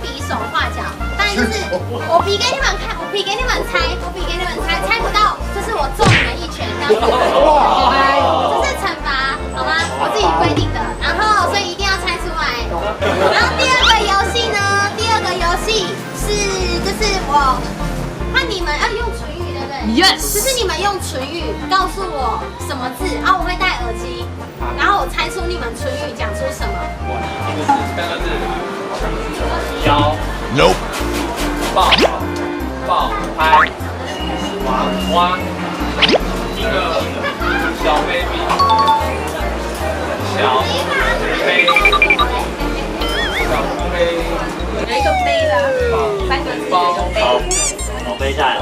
比手画脚，当然就是我比给你们看，我比给你们猜，猜不到就是我揍你们一拳这样子。这是惩罚，好吗？我自己规定的，然后所以一定要猜出来。然后第二个游戏呢，是就是我看你们要用唇语，对不对 ？Yes。就是你们用唇语告诉我什么字，然后我会戴耳机，然后我猜出你们唇语讲出什么。三个字。腰。Nope。抱拍。挖。一个小 baby。小飞。小飞。有一个杯啦，三个字有一个杯。宝贝在了。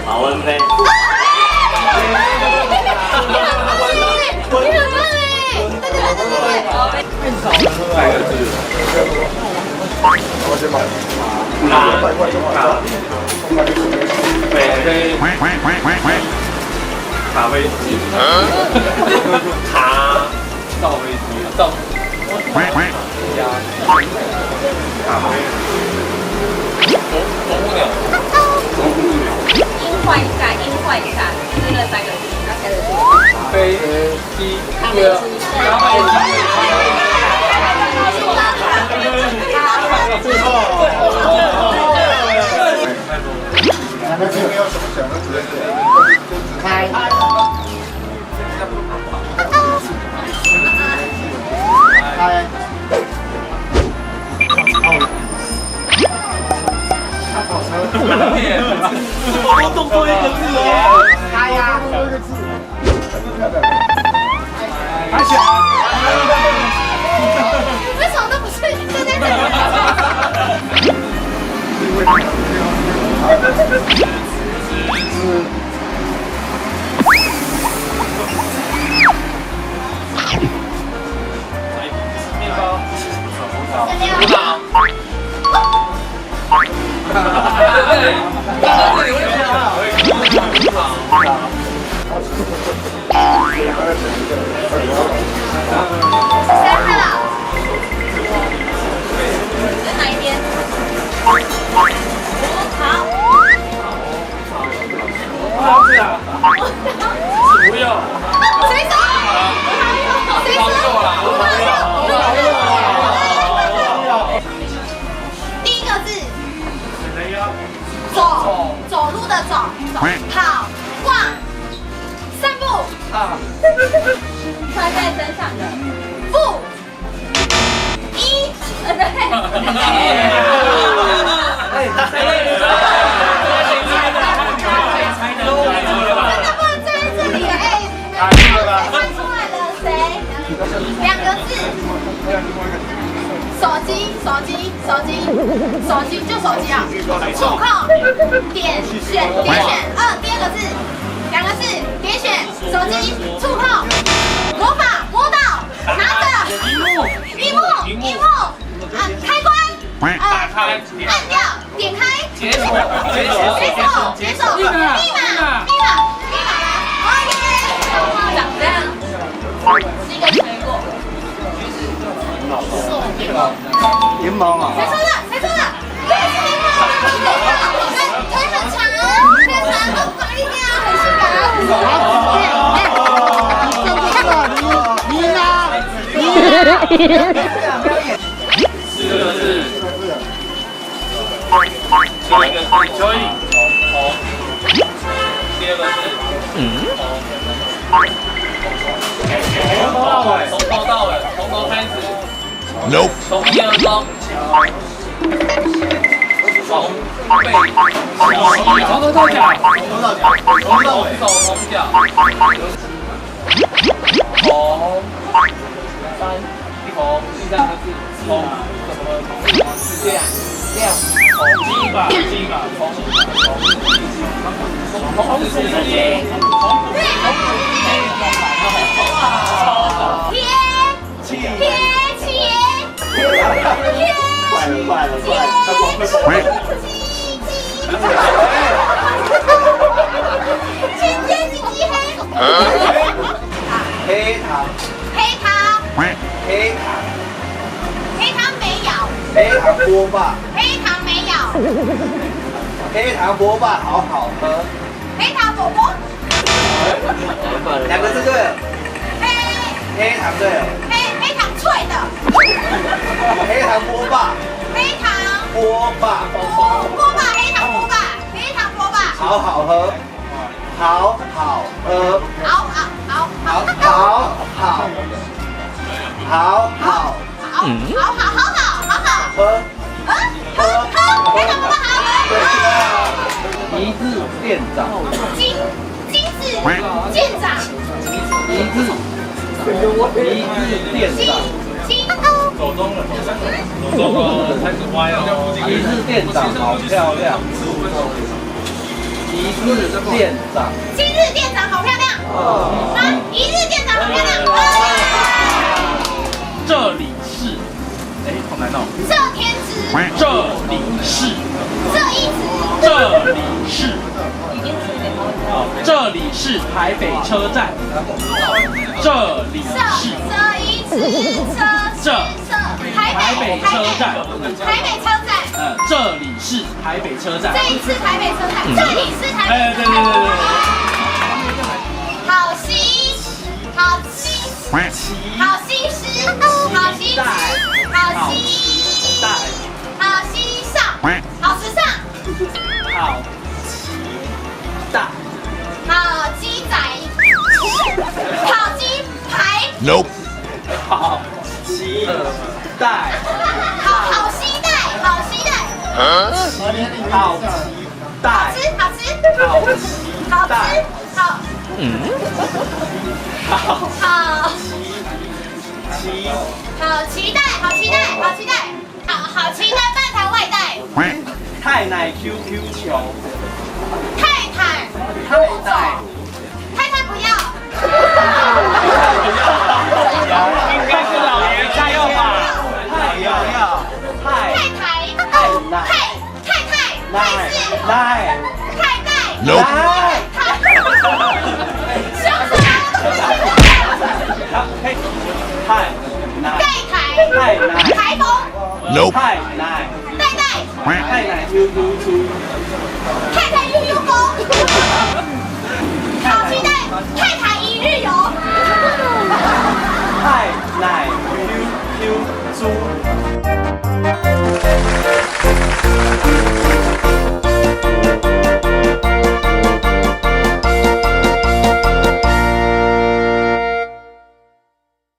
马文飞。你很棒哎！对。哪个字？卡飞机。卡。造飞机。造。加。卡飞。啄木鸟。音换一下，就是那三个字，他猜得出。飞机。他没吃，然后最后，那今天有什么想的主人？开。开。我动多一个字哦。开呀，多一个字。开起来。为什么都不是就在这里？面包。舞蹈。哪一边？好。不要。谁说？谁说？第一个字。走路的走。跑。逛。散步。穿在身上的。步。一。手机就手机啊！触控点选2，第二个字，2个字点选手机触控，魔法魔导拿着荧幕开关打开按掉点开解锁密码啦 ，OK， 长这样，是一个水果。柠檬啊！谁说的？这个是柠檬，腿很长，法力面很性感。4个字。蚯蚓。第2个字。从头到尾，从头开始。Nope。从一而终。从背。从头到脚。从手从脚。从第3个字。从是这样。鸡吧。从是鸡。快了，黑糖。黑黑糖波霸，黑糖没有，黑糖波霸好好喝，黑糖果果，两个字对了，黑黑糖对了，黑糖脆的，黑糖波霸，黑糖波霸，波霸，黑糖波霸，黑糖波霸，好好喝，好好喝，好好好好好好好，好好好，喝，喝，黑糖波霸好喝，一字店长，金子舰长，一字店长。金走中了，开始歪哦。一字店长好漂亮，一字店长，今日店长好漂亮，一日店长好漂亮，这里是，哎，好难哦。这天之，这里是，这一子，这里是，这里是台北车站，这里是这一子，台北车站，这里是台北车站，这一次台北车站，这里是台北车站，对，好西施，好西施，好西上，好时尚，好大，好鸡仔，好鸡排，好期待，好期待，好期待，好期待，好吃，好吃，好吃，好，好期待，好期待，好期待半台外带，太奶 QQ 球，太太不要，应该是老爷加油吧。太阳太太是奶太带，奶，凶什么？太奶盖台风，太奶太奶 QQ 出，太悠悠宫，好期待太太一日游。